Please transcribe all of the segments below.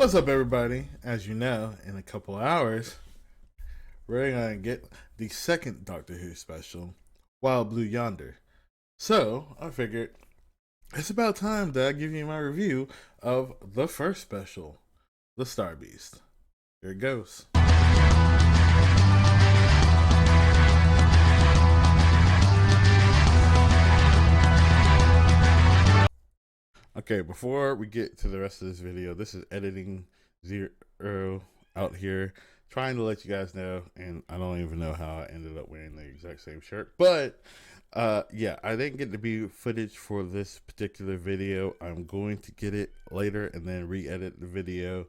What's up, everybody? As you know, in a couple of hours, we're going to get the second Doctor Who special, Wild Blue Yonder. So, I figured it's about time that I give you my review of the first special, The Star Beast. Here it goes. Okay, before we get to the rest of this video, this is editing zero out here, trying to let you guys know, and I don't even know how I ended up wearing the exact same shirt, but yeah, I didn't get to be footage for this particular video. I'm going to get it later and then re-edit the video,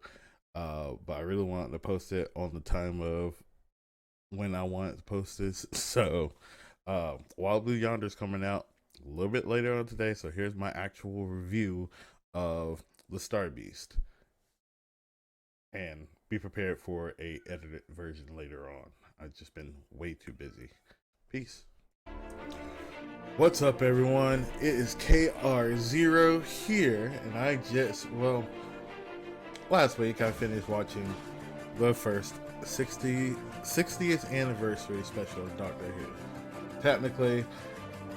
but I really wanted to post it on the time of when I wanted to post this. So Wild Blue Yonder is coming out a little bit later on today, so here's my actual review of the Star Beast, and be prepared for a edited version later on. I've just been way too busy. Peace. What's up, everyone? It is KR0 here, and I just, last week I finished watching the first 60th anniversary special of Doctor Who. Technically,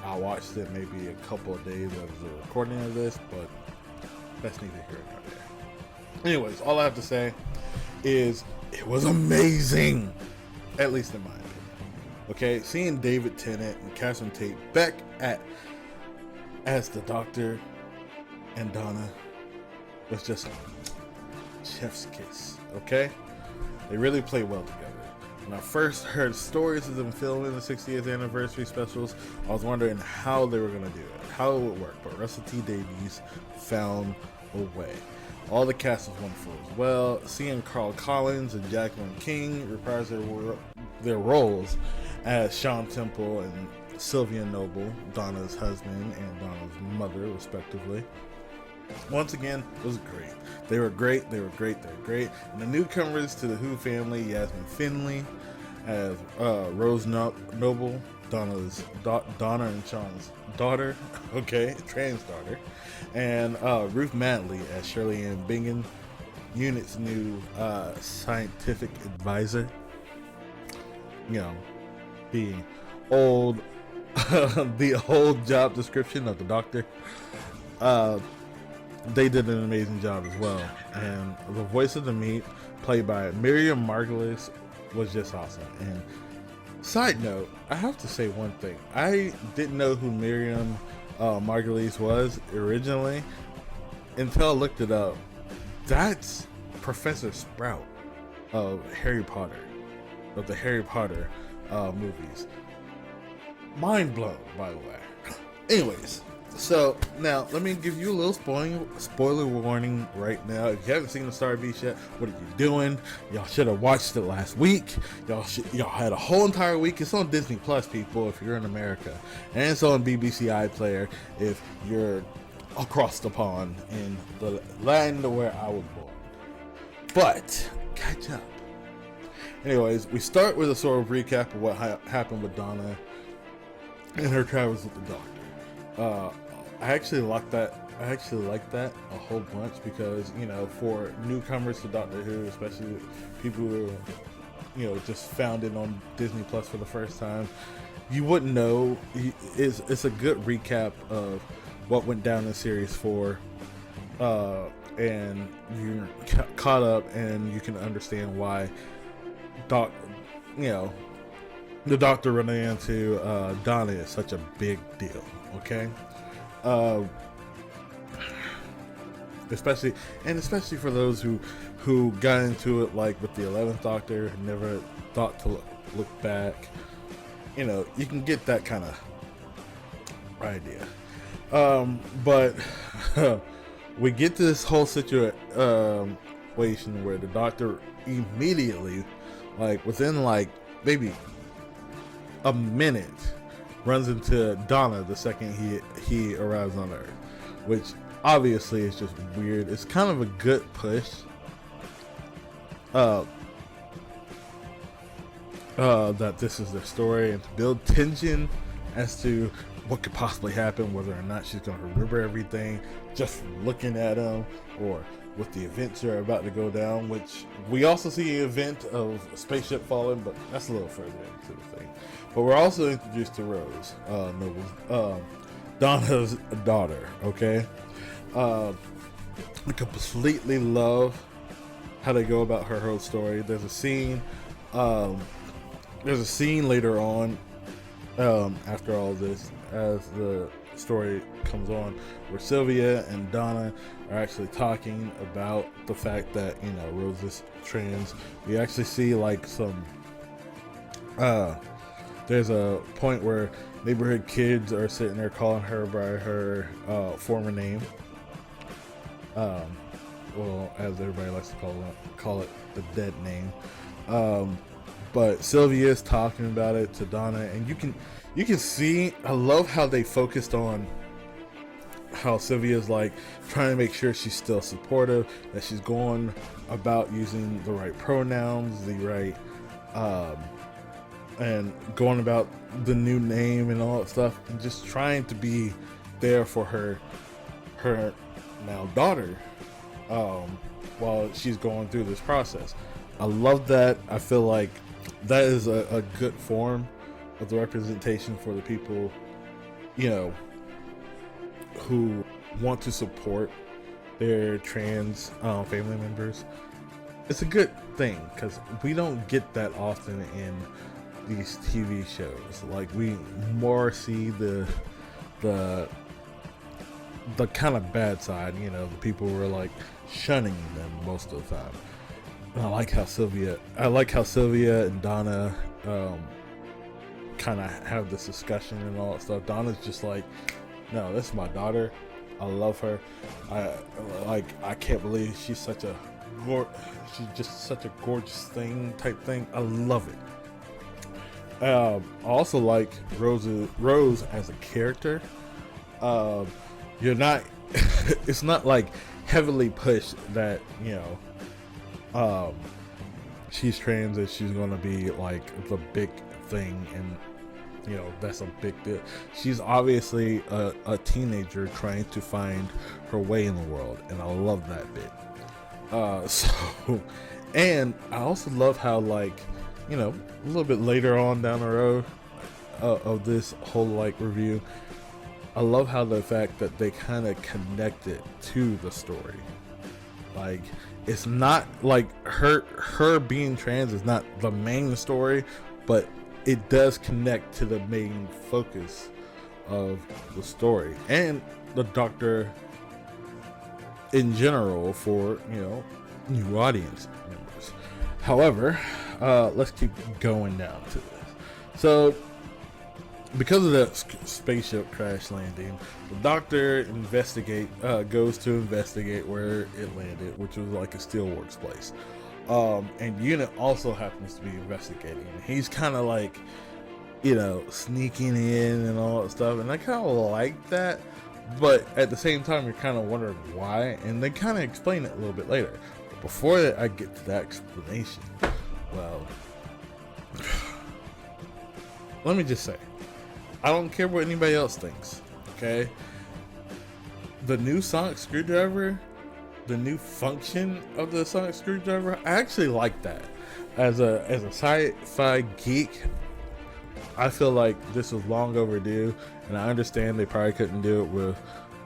I watched it maybe a couple of days of the recording of this, but that's neither here nor there. Anyways, all I have to say is it was amazing, at least in my opinion. Okay, seeing David Tennant and Catherine Tate back as the Doctor and Donna was just chef's kiss. Okay, they really play well together. When I first heard stories of them filming the 60th anniversary specials, I was wondering how they were going to do it, how it would work, but Russell T Davies found a way. All the cast was wonderful as well. Seeing Carl Collins and Jacqueline King reprise their roles as Sean Temple and Sylvia Noble, Donna's husband and Donna's mother, respectively. Once again, it was great. They were great. And the newcomers to the Who family, Yasmin Finley as Rose Noble, Donna's Donna and Sean's daughter, okay, trans daughter, and Ruth Mantley as Shirley Ann Bingham, Unit's new scientific advisor. You know, the old the old job description of the Doctor. They did an amazing job as well, and the voice of the meat, played by Miriam Margolyes, was just awesome. And side note, I have to say one thing: I didn't know who Miriam Margolyes was originally until I looked it up. That's Professor Sprout of Harry Potter, of the Harry Potter movies. Mind blown, by the way. Anyways. So now let me give you a little spoiler warning right now. If you haven't seen the Star Beast yet, what are you doing? Y'all should have watched it last week. Y'all had a whole entire week. It's on Disney Plus, people, if you're in America, and it's on BBC iPlayer if you're across the pond in the land where I was born. But catch up. Anyways, we start with a sort of recap of what happened with Donna and her travels with the Doctor. I actually like that a whole bunch because, you know, for newcomers to Doctor Who, especially people who, you know, just found it on Disney Plus for the first time, you wouldn't know. It's a good recap of what went down in Series 4, and you're caught up, and you can understand why the Doctor running into Donna is such a big deal. Okay. Especially for those who got into it like with the 11th Doctor and never thought to look back. You know, you can get that kind of idea. But we get to this whole situation where the Doctor immediately, like within like maybe a minute, runs into Donna the second he arrives on Earth, which obviously is just weird. It's kind of a good push that this is their story, and to build tension as to what could possibly happen, whether or not she's going to remember everything just from looking at him, or with the events that are about to go down, which we also see an event of a spaceship falling, but that's a little further into the thing. But we're also introduced to Rose, Donna's daughter. Okay, I completely love how they go about her whole story. There's a scene later on, after all this, as the story comes on, where Sylvia and Donna are actually talking about the fact that, you know, Rose is trans. We actually see like some there's a point where neighborhood kids are sitting there calling her by her former name, well, as everybody likes to call it the dead name. But Sylvia is talking about it to Donna, and you can see, I love how they focused on how Sylvia's like trying to make sure she's still supportive, that she's going about using the right pronouns, the right and going about the new name and all that stuff, and just trying to be there for her now daughter, while she's going through this process. I love that. I feel like that is a good form of the representation for the people, you know, who want to support their trans family members. It's a good thing, because we don't get that often in these TV shows. Like, we more see the kind of bad side, you know, the people who are like shunning them most of the time. And I like how Sylvia and Donna kind of have this discussion and all that stuff. Donna's just like, no, this is my daughter. I love her. I can't believe she's just such a gorgeous thing type thing. I love it. I also like Rose as a character. You're not it's not like heavily pushed that, you know, she's trans and she's gonna be like the big thing, and you know, that's a big deal. She's obviously a teenager trying to find her way in the world, and I love that bit. And I also love how, like, you know, a little bit later on down the road of this whole like review, I love how the fact that they kind of connect it to the story. Like, it's not like her being trans is not the main story, but it does connect to the main focus of the story and the Doctor in general for, you know, new audience members. However, let's keep going down to this. So, because of the spaceship crash landing, the Doctor goes to investigate where it landed, which was like a steelworks place. And Unit also happens to be investigating. He's kind of like, you know, sneaking in and all that stuff, and I kind of like that, but at the same time, you're kind of wondering why, and they kind of explain it a little bit later. But before that, I get to that explanation, well, let me just say, I don't care what anybody else thinks, okay? The new sonic screwdriver, the new function of the sonic screwdriver, I actually like that. As a sci-fi geek, I feel like this was long overdue, and I understand they probably couldn't do it with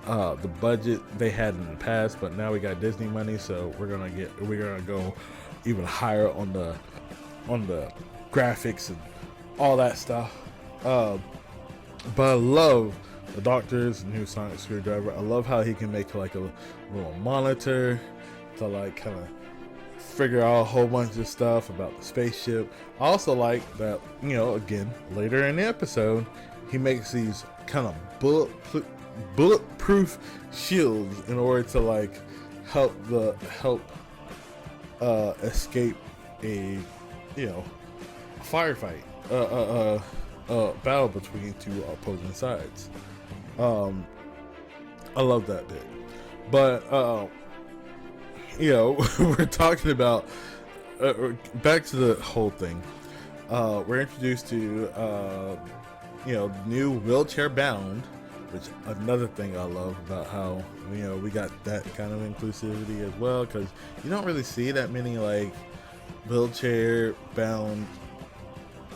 the budget they had in the past, but now we got Disney money, so we're gonna go even higher on the graphics and all that stuff. But I love the Doctor's new sonic screwdriver. I love how he can make like a little monitor to like kind of figure out a whole bunch of stuff about the spaceship. I also like that, you know, again, later in the episode, he makes these kind of bulletproof shields in order to like help escape a, you know, firefight, battle between two opposing sides. I love that bit. But you know, we're talking about back to the whole thing. We're introduced to you know, new wheelchair bound which another thing I love about how we got that kind of inclusivity as well, because you don't really see that many like wheelchair bound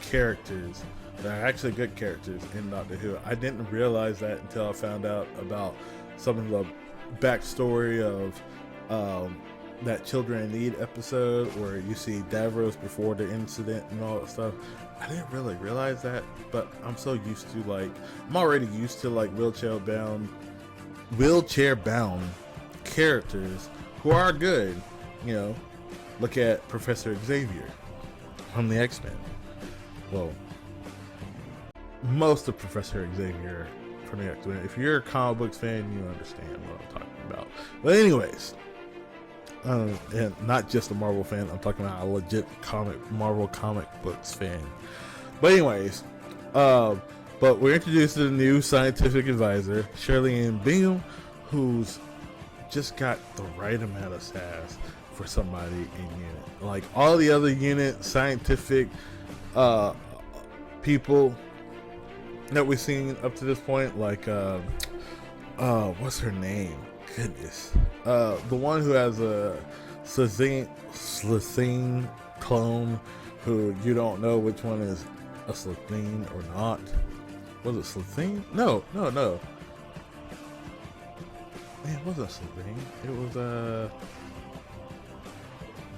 characters that are actually good characters in Doctor Who. I didn't realize that until I found out about some of the backstory of that Children in Need episode, where you see Davros before the incident and all that stuff. I didn't really realize that, but I'm so used to I'm already used to wheelchair bound characters who are good. Look at Professor Xavier from the X-Men. Well, most of Professor Xavier from the X-Men. If you're a comic books fan, you understand what I'm talking about. But anyways, and not just a Marvel fan, I'm talking about a legit Marvel comic books fan. But anyways, but we're introduced to the new scientific advisor, Shirley Ann Bingham, who's just got the right amount of sass for somebody in unit. Like all the other unit scientific people that we've seen up to this point, like what's her name? Goodness. The one who has a Slitheen clone, who you don't know which one is a Slitheen or not. Was it Slitheen? No. Man, it wasn't Slitheen. It was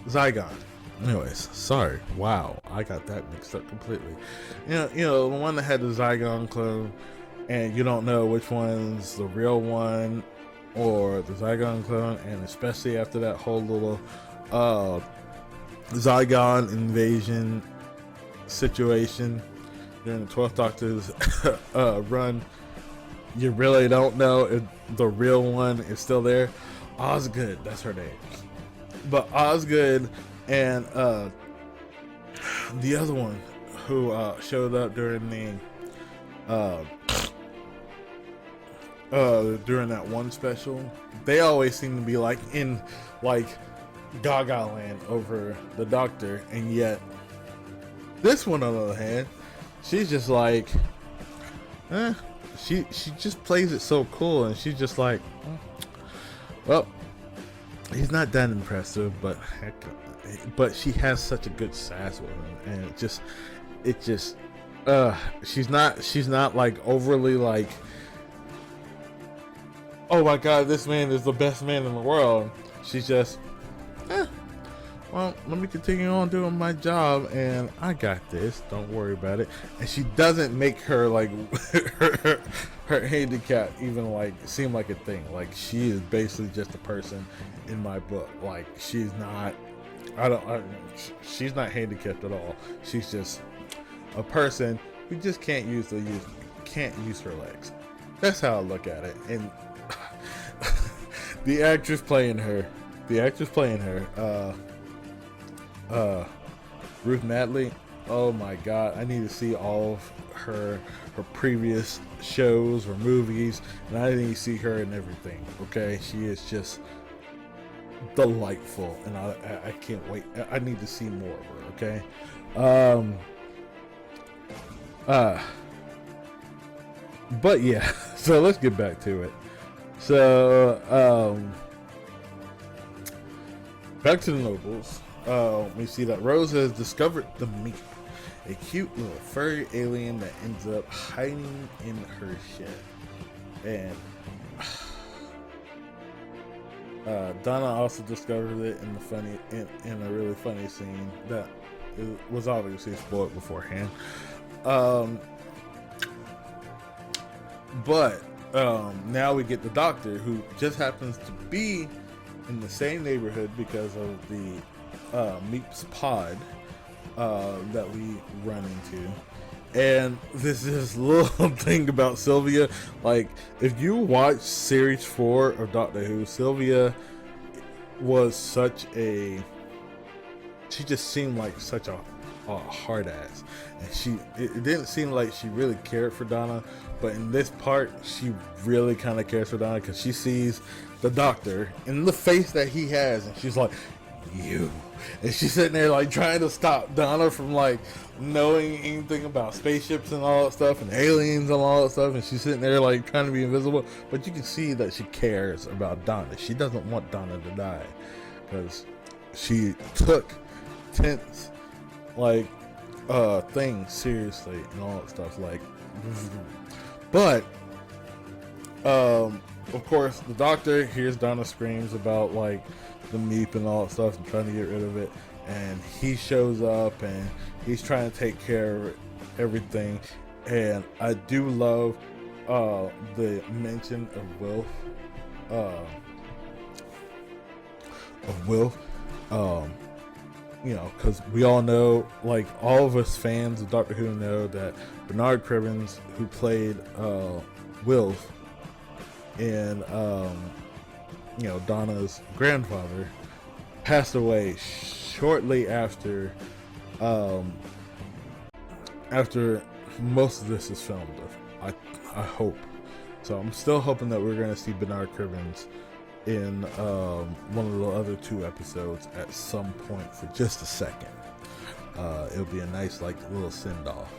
Zygon. Anyways, sorry. Wow, I got that mixed up completely. The one that had the Zygon clone, and you don't know which one's the real one or the Zygon clone, and especially after that whole little Zygon invasion situation during the 12th Doctor's run, you really don't know if the real one is still there. Osgood, that's her name. But Osgood and the other one who showed up during during that one special, they always seem to be in Gaga land over the Doctor, and yet this one on the other hand, she's just she just plays it so cool, and she's just well, he's not that impressive, but she has such a good sass with him, and it just she's not overly oh my god, this man is the best man in the world. She's just well, let me continue on doing my job, and I got this, don't worry about it. And she doesn't make her her handicap even seem like a thing. She is basically just a person in my book. She's not she's not handicapped at all. She's just a person who just can't use her legs. That's how I look at it. And the actress playing her, Ruth Madley, oh my god, I need to see all of her previous shows or movies, and I need to see her in everything. Okay, she is just delightful, and I can't wait. I need to see more of her. Okay. But yeah, so let's get back to it. So back to the Nobles. We see that Rose has discovered the Meep, a cute little furry alien that ends up hiding in her shed. And Donna also discovered it in a really funny scene that was obviously spoiled beforehand. But now we get the Doctor, who just happens to be in the same neighborhood because of the Meep's pod that we run into. And this is little thing about Sylvia. If you watch series 4 of Doctor Who, Sylvia was she just seemed like such a hard ass, and it didn't seem like she really cared for Donna, but in this part she really kind of cares for Donna, because she sees the Doctor in the face that he has, and she's like, you. And she's sitting there like trying to stop Donna from like knowing anything about spaceships and all that stuff and aliens and all that stuff. And she's sitting there like trying to be invisible, but you can see that she cares about Donna. She doesn't want Donna to die because she took tense like things seriously and all that stuff. Like, but of course, the doctor hears Donna screams about like the meep and all that stuff and trying to get rid of it, and he shows up and he's trying to take care of everything. And I do love the mention of Wilf. You know, because we all know, like all of us fans of Doctor Who know that Bernard Cribbins, who played Wilf in you know, Donna's grandfather, passed away shortly after most of this is filmed. I hope so. I'm still hoping that we're going to see Bernard Cribbins in one of the other 2 episodes at some point for just a second. It'll be a nice like little send off.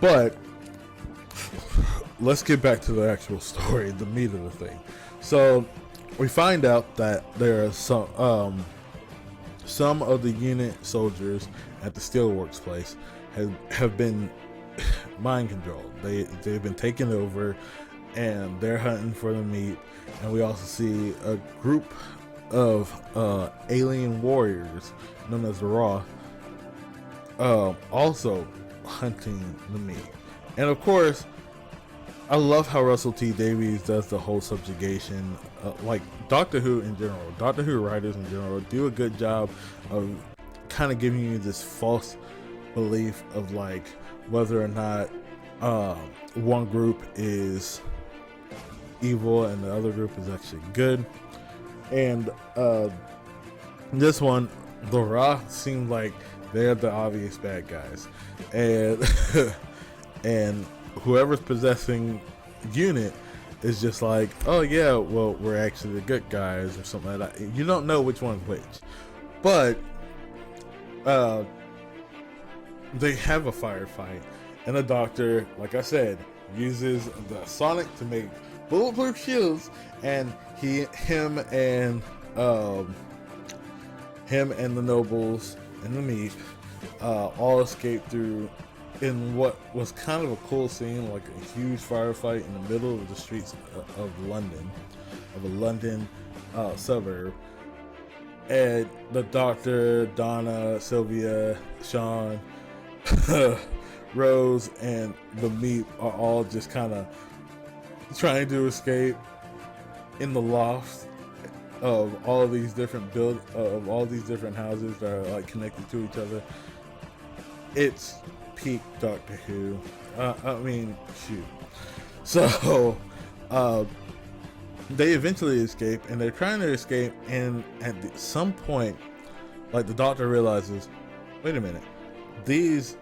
But let's get back to the actual story, the meat of the thing. So we find out that there are some of the unit soldiers at the Steelworks place have been mind controlled. They've been taken over, and they're hunting for the meat. And we also see a group of alien warriors known as the Raw also hunting the meat. And of course, I love how Russell T Davies does the whole subjugation. Like Doctor Who in general, Doctor Who writers in general do a good job of kind of giving you this false belief of like whether or not one group is evil and the other group is actually good. And this one, the Raw seemed like they're the obvious bad guys, and and whoever's possessing unit is just like, oh yeah, well we're actually the good guys or something like that. You don't know which one's which, but they have a firefight, and the Doctor, like I said, uses the Sonic to make bulletproof shields, and him and the nobles and the meat all escape through in what was kind of a cool scene, like a huge firefight in the middle of the streets of London, of a London suburb. And the Doctor, Donna, Sylvia, Sean, Rose, and the meat are all just kind of trying to escape in the lofts of all these different of all these different houses that are like connected to each other. It's peak Doctor Who. I mean, shoot. So they eventually escape, and they're trying to escape, and at some point, like, the Doctor realizes, wait a minute, these,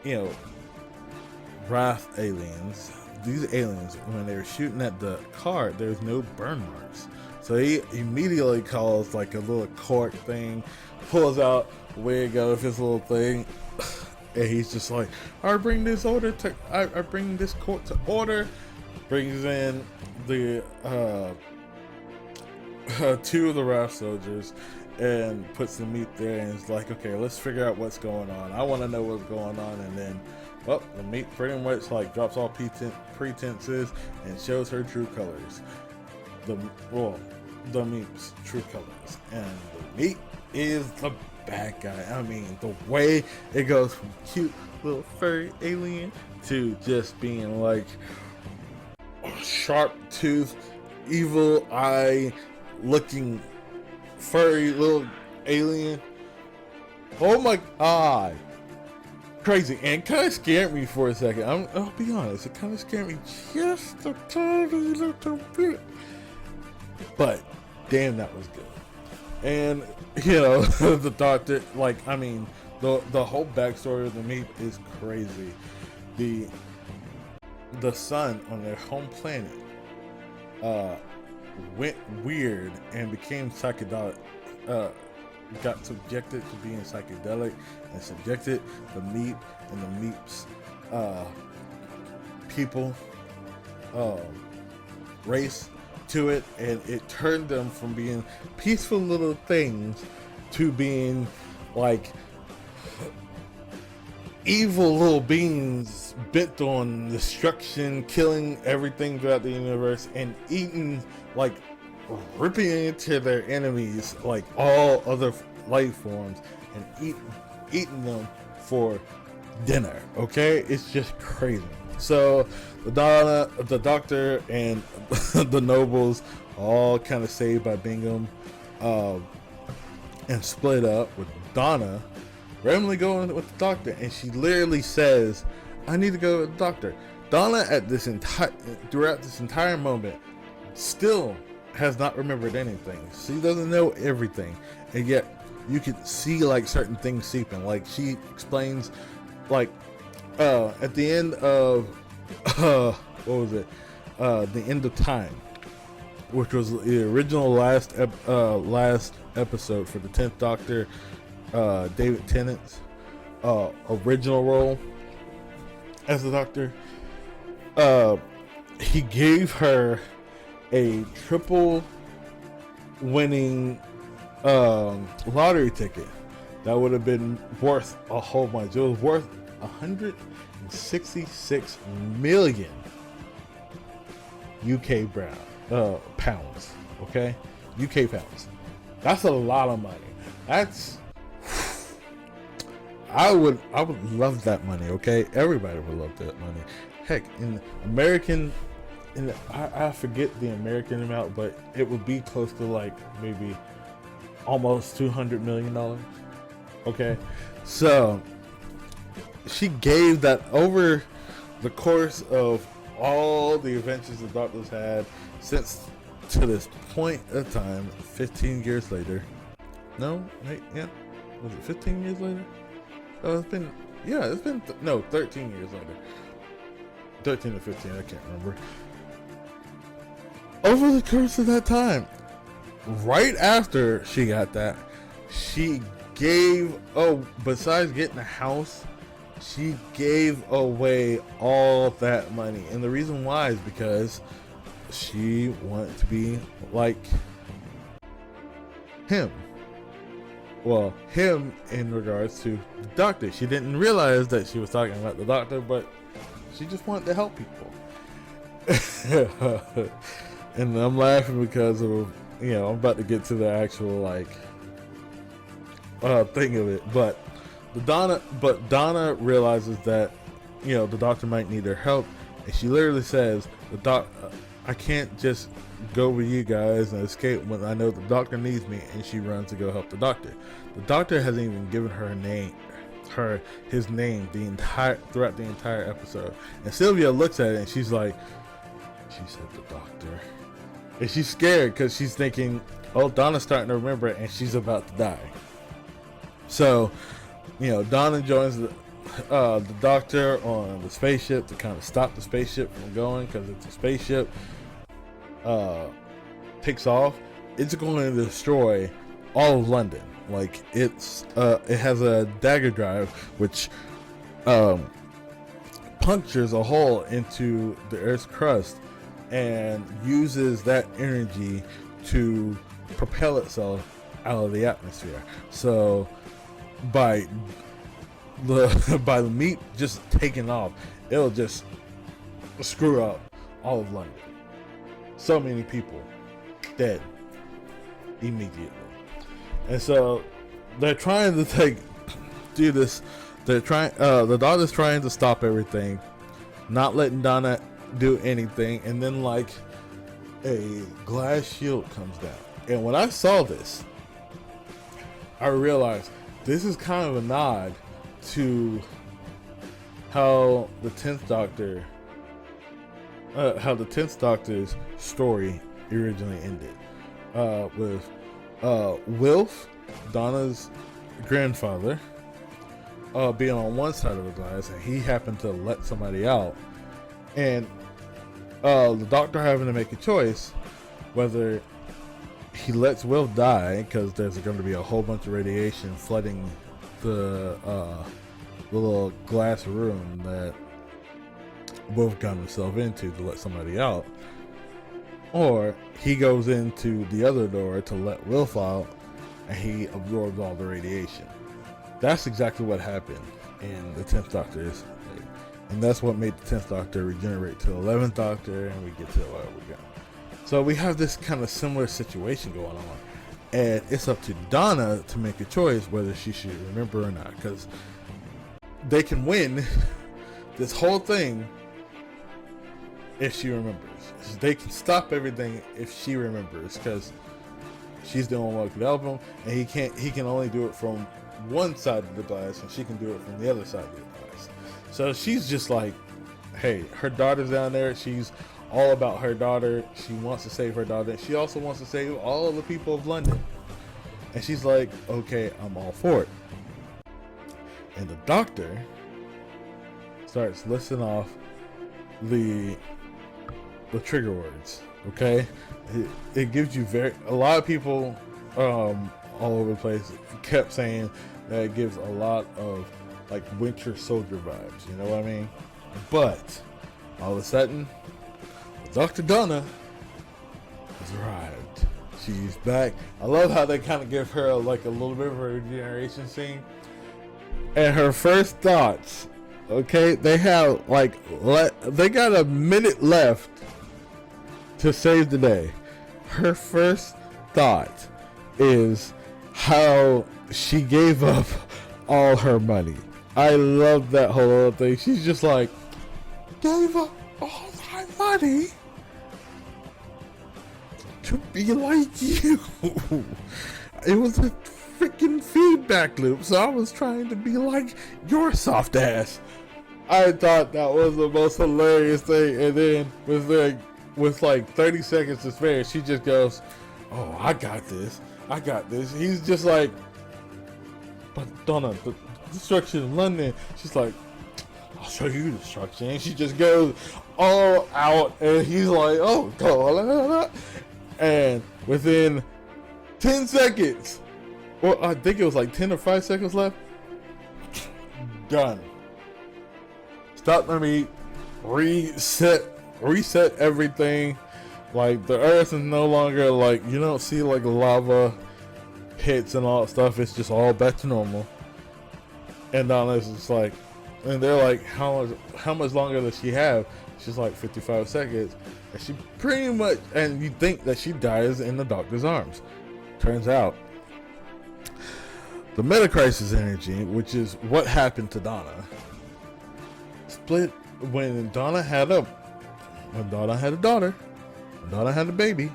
you know, Wrath aliens, these aliens, when they were shooting at the car, there's no burn marks. So he immediately calls like a little court thing, pulls out a wig out of his little thing, and he's just like, I bring this court to order. Brings in the 2 of the Wrath soldiers and puts the meat there, and it's like, okay, let's figure out what's going on. I want to know what's going on. And then, well, the meat pretty much like drops all pretenses and shows her true colors. The meat's true colors, and the meat is the bad guy. I mean, the way it goes from cute little furry alien to just being like sharp tooth, evil eye looking furry little alien. Oh my god, crazy. And it kind of scared me for a second. I'll be honest, it kind of scared me just a tiny little bit, but damn, that was good. And you know, the Doctor, like, I mean, the whole backstory of the meat is crazy. The sun on their home planet went weird and became psychedelic, got subjected to being psychedelic and subjected the meat and the meat's people race to it, and it turned them from being peaceful little things to being like evil little beings bent on destruction, killing everything throughout the universe, and eating, like, ripping into their enemies, like all other life forms, and eating them for dinner. Okay, it's just crazy. So the doctor and the nobles all kind of saved by Bingham, and split up, with Donna randomly going with the doctor, and she literally says, "I need to go with the doctor." Donna throughout this entire moment still has not remembered anything. She doesn't know everything, and yet you can see like certain things seeping. Like she explains, like at the end of what was it? The End of Time, which was the original last episode for the 10th Doctor, David Tennant's original role as the Doctor. He gave her a triple winning lottery ticket that would have been worth a whole bunch. It was worth 166 million UK pounds. Okay, UK pounds. That's a lot of money. That's I would love that money. Okay, everybody would love that money. Heck, in American, I forget the American amount, but it would be close to like maybe almost $200 million. Okay, so she gave that over the course of all the adventures the Doctors had since to this point of time, 15 years later. No, wait, yeah, was it 15 years later? Oh, it's been 13 years later. 13 to 15, I can't remember. Over the course of that time, right after she got that, she gave, besides getting a house, she gave away all that money. And the reason why is because she wanted to be like him. Well, him in regards to the Doctor. She didn't realize that she was talking about the Doctor, but she just wanted to help people. And I'm laughing because of, I'm about to get to the actual thing of it. But Donna realizes that, the Doctor might need her help, and she literally says, I can't just go with you guys and escape when I know the Doctor needs me, and she runs to go help the Doctor. The Doctor hasn't even given her his name throughout the entire episode. And Sylvia looks at it and she's like, she said the Doctor. And she's scared because she's thinking, oh, Donna's starting to remember it and she's about to die. So, Donna joins the Doctor on the spaceship to kind of stop the spaceship from going, because if the spaceship takes off, it's going to destroy all of London. Like it has a dagger drive which punctures a hole into the Earth's crust and uses that energy to propel itself out of the atmosphere. So by the meat just taking off, it'll just screw up all of London. So many people dead immediately. And so they're trying to do this. They're trying. The Doctor's trying to stop everything, not letting Donna do anything. And then a glass shield comes down. And when I saw this, I realized this is kind of a nod to how the 10th Doctor's story originally ended, with Wilf, Donna's grandfather, being on one side of the glass, and he happened to let somebody out, and the Doctor having to make a choice whether he lets Will die because there's going to be a whole bunch of radiation flooding the little glass room that Will got himself into to let somebody out. Or he goes into the other door to let Will out, and he absorbs all the radiation. That's exactly what happened in the 10th Doctor's. And that's what made the 10th Doctor regenerate to the 11th Doctor, and we get to where we go. So we have this kind of similar situation going on. And it's up to Donna to make a choice whether she should remember or not. Because they can win this whole thing if she remembers. They can stop everything if she remembers. Because she's the only one who can help him. And he can only do it from one side of the glass, and she can do it from the other side of the glass. So she's just like, hey, her daughter's down there. She's all about her daughter. She wants to save her daughter. She also wants to save all of the people of London. And she's like, okay, I'm all for it. And the Doctor starts listing off the trigger words. Okay, it gives you a lot of people all over the place kept saying that it gives a lot of like Winter Soldier vibes, you know what I mean? But all of a sudden, Dr. Donna has arrived. She's back. I love how they kind of give her like a little bit of a regeneration scene. And her first thoughts, okay, they have they got a minute left to save the day. Her first thought is how she gave up all her money. I love that whole other thing. She's just like, gave up all my money to be like you. It was a freaking feedback loop, so I was trying to be like your soft ass. I thought that was the most hilarious thing. And then with like 30 seconds to spare, she just goes, oh, I got this. He's just like, but Donna, the destruction in London. She's like, I'll show you destruction. And she just goes all out, and he's like, oh, go. And within 10 seconds, well, I think it was like 10 or 5 seconds left, done. Stop the meet, reset everything. Like, the earth is no longer like, you don't see like lava pits and all that stuff. It's just all back to normal. And Donna's just like, and they're like, how much longer does she have? She's like 55 seconds. And she pretty much, and you think that she dies in the Doctor's arms. Turns out, the meta-crisis energy, which is what happened to Donna, split when Donna had a daughter, when Donna had a baby.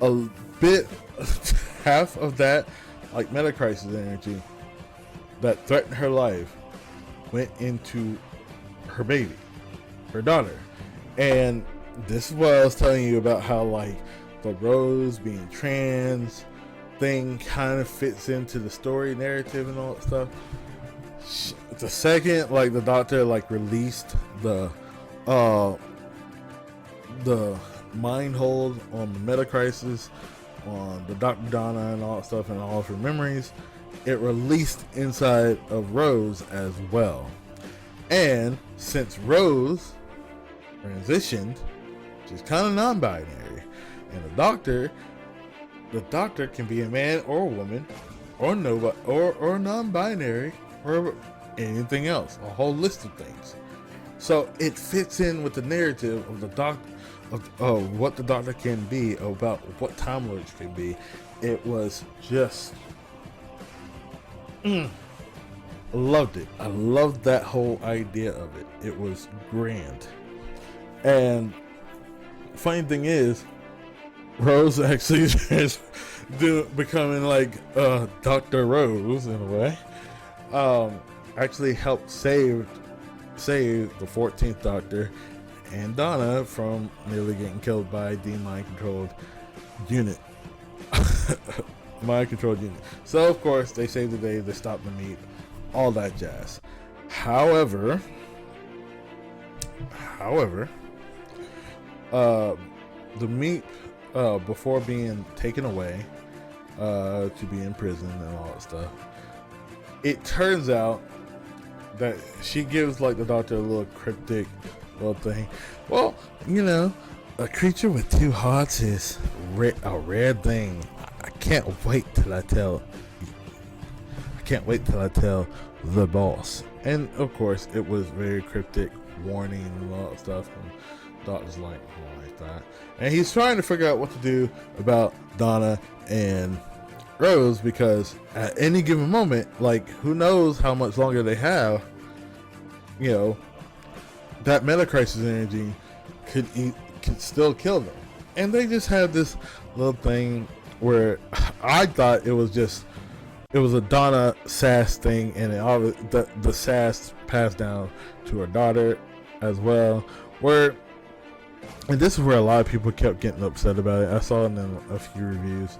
A bit, half of that, like meta-crisis energy that threatened her life, went into her baby, her daughter. And this is what I was telling you about, how like the Rose being trans thing kind of fits into the story narrative and all that stuff. The second like the Doctor like released the mind hold on the meta crisis on the Dr. Donna and all that stuff and all of her memories, it released inside of Rose as well. And since Rose transitioned, she's kind of non-binary, and the doctor can be a man or a woman, or nobody, or non-binary, or anything else, a whole list of things. So it fits in with the narrative of the doctor, of what the Doctor can be, about what Time Lords can be. It was just, I loved it. I loved that whole idea of it. It was grand. And funny thing is, Rose actually is becoming like Dr. Rose in a way. Actually helped save the 14th Doctor and Donna from nearly getting killed by the mind-controlled unit. Mind-controlled unit. So of course they saved the day, they stopped the meet, all that jazz. However, the meet before being taken away to be in prison and all that stuff. It turns out that she gives like the doctor a little cryptic little thing. Well, a creature with two hearts is a rare thing. I can't wait till I tell the boss. And of course, it was very cryptic, warning and all that stuff. And the doctor's like, oh, like that. And he's trying to figure out what to do about Donna and Rose, because at any given moment, like, who knows how much longer they have, that meta-crisis energy could still kill them. And they just had this little thing where I thought it was a Donna sass thing, and the sass passed down to her daughter as well, and this is where a lot of people kept getting upset about it. I saw it in a few reviews,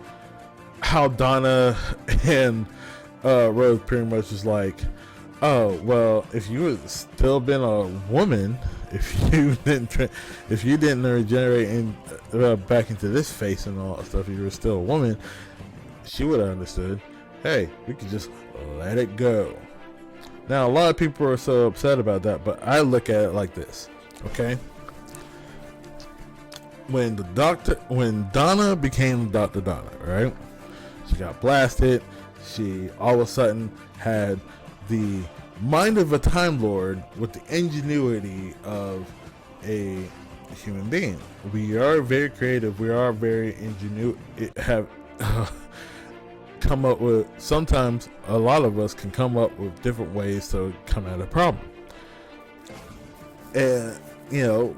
how Donna and Rose pretty much was like, oh, well, if you had still been a woman, if you didn't regenerate back into this face and all that stuff, you were still a woman, she would have understood, hey, we could just let it go. Now, a lot of people are so upset about that, but I look at it like this, okay? When Donna became Dr. Donna, right? She got blasted. She all of a sudden had the mind of a Time Lord with the ingenuity of a human being. We are very creative. We are very have come up with, sometimes a lot of us can come up with different ways to come at a problem. And,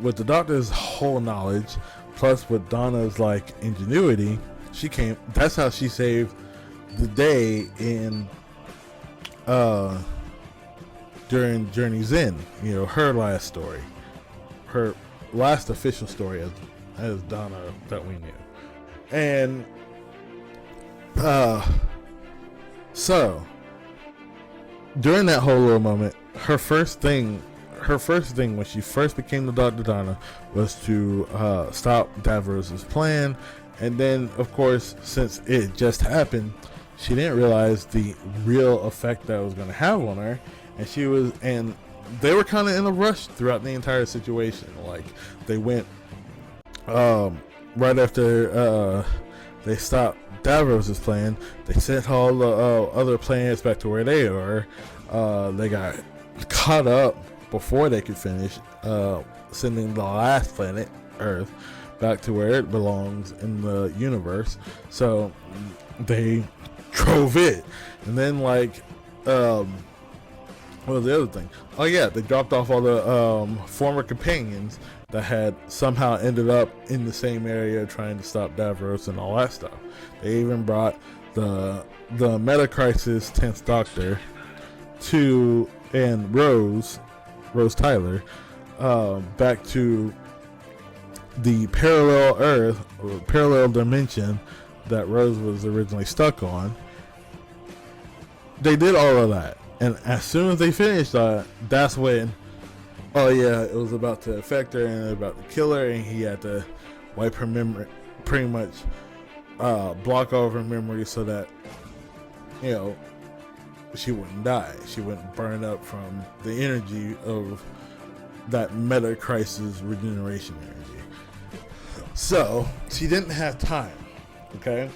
with the doctor's whole knowledge, plus with Donna's like ingenuity, that's how she saved the day during Journey's End, her last story, her last official story as Donna that we knew. And so during that whole little moment, her first thing when she first became the Dr. Donna was to stop Davros' plan. And then, of course, since it just happened, she didn't realize the real effect that it was going to have on her. And they were kind of in a rush throughout the entire situation. Like, they went right after they stopped Davros' plan, they sent all the other planets back to where they were. They got caught up before they could finish, sending the last planet, Earth, back to where it belongs in the universe. So they drove it. And then, like, what was the other thing? Oh yeah, they dropped off all the former companions that had somehow ended up in the same area trying to stop Davros and all that stuff. They even brought the Meta-Crisis 10th Doctor and Rose Tyler back to the parallel Earth, or parallel dimension that Rose was originally stuck on. They did all of that, and as soon as they finished that, that's when, oh yeah, it was about to affect her and about to kill her, and he had to wipe her memory, pretty much block all of her memory so that, she wouldn't die. She wouldn't burn up from the energy of that Meta-Crisis regeneration energy. So she didn't have time. Okay.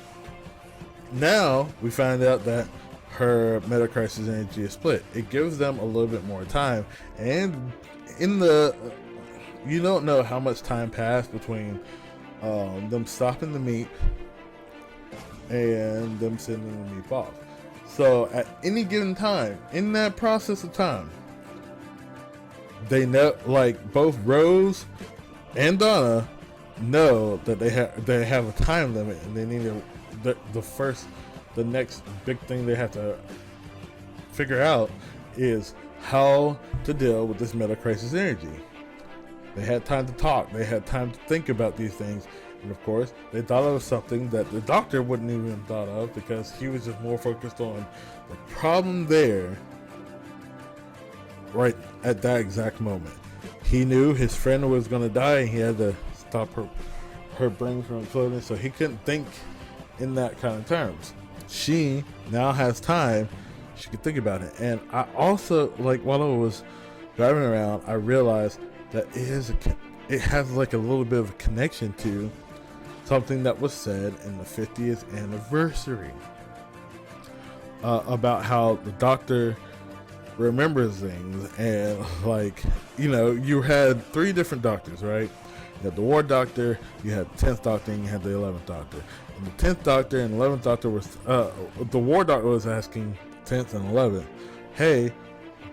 Now we find out that her Meta-Crisis energy is split. It gives them a little bit more time, and you don't know how much time passed between them stopping the meat and them sending the meat off. So at any given time in that process of time, they know, like, both Rose and Donna know that they have a time limit, and they need the next big thing they have to figure out is how to deal with this Meta-Crisis energy. They had time to talk. They had time to think about these things. And of course, they thought of something that the doctor wouldn't even thought of, because he was just more focused on the problem there right at that exact moment. He knew his friend was going to die, and he had to stop her brain from exploding, so he couldn't think in that kind of terms. She now has time; she could think about it. And I also, like, while I was driving around, I realized that it has like a little bit of a connection to something that was said in the 50th anniversary about how the Doctor remembers things. And, like, you know, you had 3 different doctors, right? You had the War Doctor, you had the 10th Doctor, and you had the 11th Doctor. And the 10th Doctor and 11th Doctor was the War Doctor was asking 10th and 11th, hey,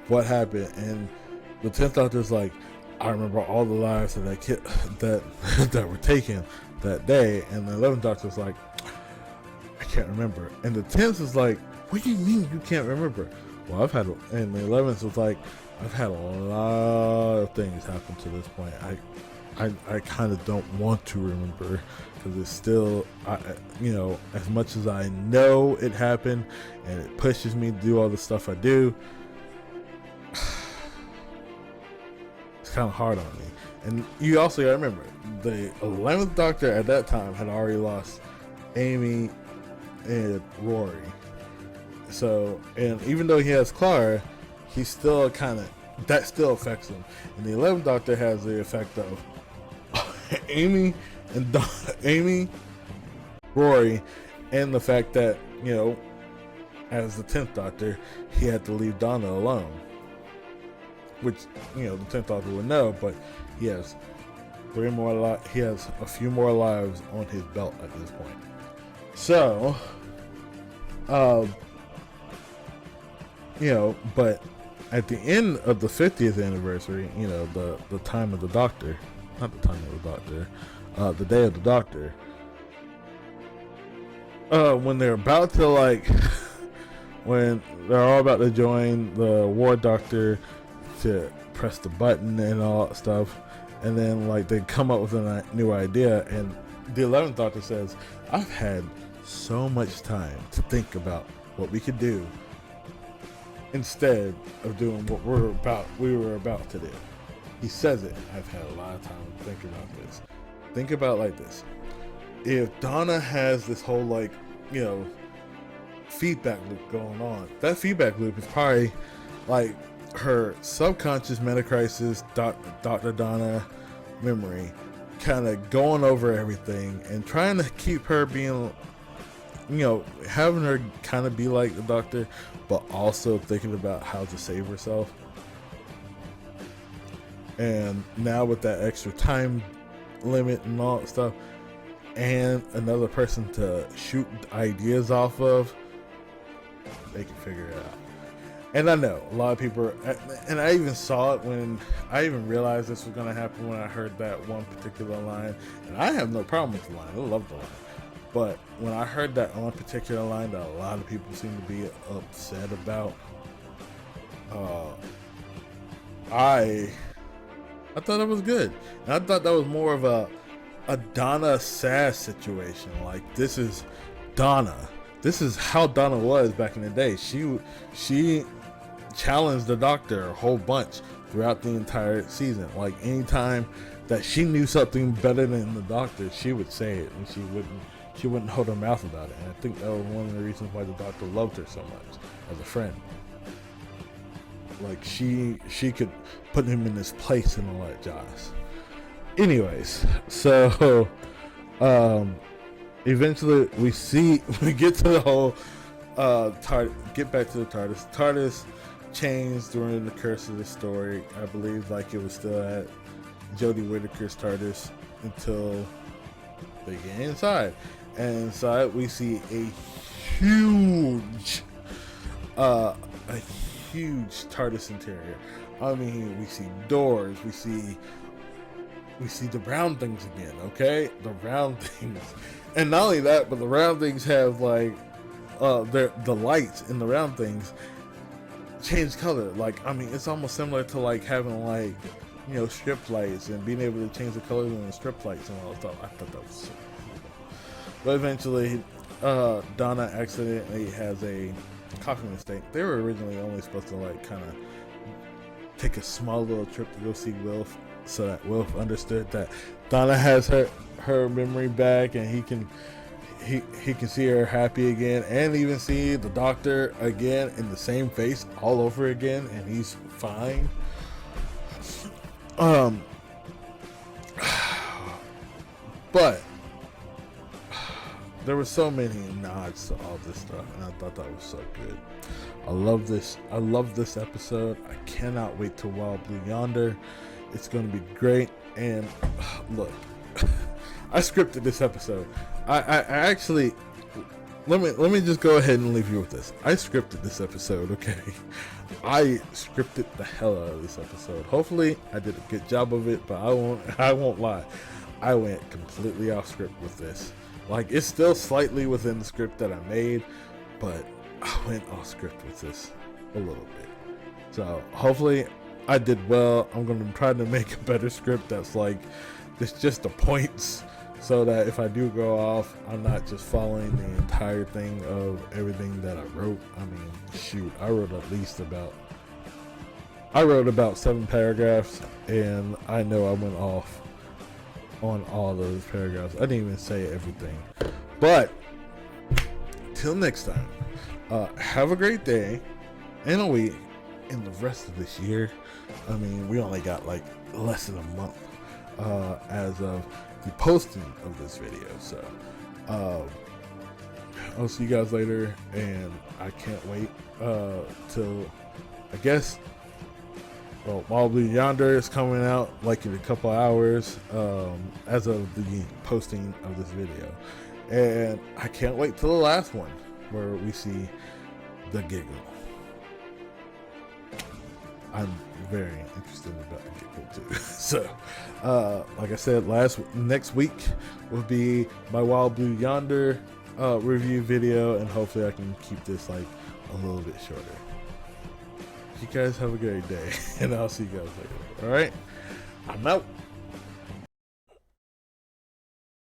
what happened? And the 10th Doctor's like, I remember all the lives that that were taken that day. And the 11th Doctor's like, I can't remember. And the 10th is like, what do you mean you can't remember? Well, and the 11th was like, I've had a lot of things happen to this point. I kind of don't want to remember, because it's still, you know, as much as I know it happened and it pushes me to do all the stuff I do, it's kind of hard on me. And you also gotta remember, the 11th Doctor at that time had already lost Amy and Rory. So, and even though he has Clara, he's still that still affects him. And the 11th Doctor has the effect of Amy, Rory, and the fact that, you know, as the 10th Doctor, he had to leave Donna alone. Which, you know, the 10th Doctor would know, but he has he has a few more lives on his belt at this point. So, you know, but at the end of the 50th anniversary, you know, the time of the Doctor, not the time of the Doctor, the day of the Doctor, when they're about to, like, when they're all about to join the War Doctor to press the button and all that stuff, and then, like, they come up with a new idea, and the 11th Doctor says, I've had so much time to think about what we could do instead of doing what we were about to do. He says it, I've had a lot of time to think about this. Think about it like this. If Donna has this whole, like, you know, feedback loop going on, that feedback loop is probably like her subconscious metacrisis Dr. Donna memory kind of going over everything and trying to keep her being, you know, having her kind of be like the Doctor, but also thinking about how to save herself. And now with that extra time limit and all that stuff, and another person to shoot ideas off of, they can figure it out. And I know a lot of people, and I even saw it when I even realized this was going to happen when I heard that one particular line. And I have no problem with the line. I love the line. But when I heard that one particular line that a lot of people seem to be upset about, I thought it was good. And I thought that was more of a Donna Sass situation. Like, this is Donna. This is how Donna was back in the day. She challenged the Doctor a whole bunch throughout the entire season. Like, anytime that she knew something better than the Doctor, she would say it, and she wouldn't hold her mouth about it. And I think that was one of the reasons why the Doctor loved her so much as a friend. Like, she could put him in his place and all that jazz. Anyways, so eventually we get to the whole get back to the TARDIS. TARDIS changed during the course of the story. I believe, like, it was still at Jodie Whittaker's TARDIS until they get inside. And inside we see a huge TARDIS interior. I mean, we see doors, we see the round things again, okay? The round things. And not only that, but the round things have, like, the lights in the round things change color. Like, I mean, it's almost similar to, like, having, like, you know, strip lights and being able to change the colors in the strip lights and all that stuff. I thought that was so cool. But eventually, Donna accidentally has a coffee mistake. They were originally only supposed to, like, kind of take a small little trip to go see so that Wilf understood that Donna has her memory back, and he can see her happy again, and even see the doctor again in the same face all over again, and he's fine. But there were so many nods to all this stuff, and I thought that was so good. I love this episode. I cannot wait to Wild Blue Yonder. It's going to be great. And look, I scripted this episode. I actually, let me just go ahead and leave you with this. I scripted this episode, okay? I scripted the hell out of this episode. Hopefully I did a good job of it, but I won't lie. I went completely off script with this. Like, it's still slightly within the script that I made, but I went off script with this a little bit. So hopefully I did well. I'm going to try to make a better script that's like, it's just the points, so that if I do go off, I'm not just following the entire thing of everything that I wrote. I mean, shoot, I wrote about 7 paragraphs, and I know I went off on all those paragraphs. I didn't even say everything. But till next time, have a great day and a week and the rest of this year. I mean, we only got like less than a month as of the posting of this video, so I'll see you guys later, and I can't wait till, I guess, well, Wild Blue Yonder is coming out like in a couple hours as of the posting of this video, and I can't wait till the last one where we see the giggle. I'm very interested about the giggle too. So, like I said, next week will be my Wild Blue Yonder review video, and hopefully I can keep this like a little bit shorter. You guys have a great day, and I'll see you guys later. All right, I'm out.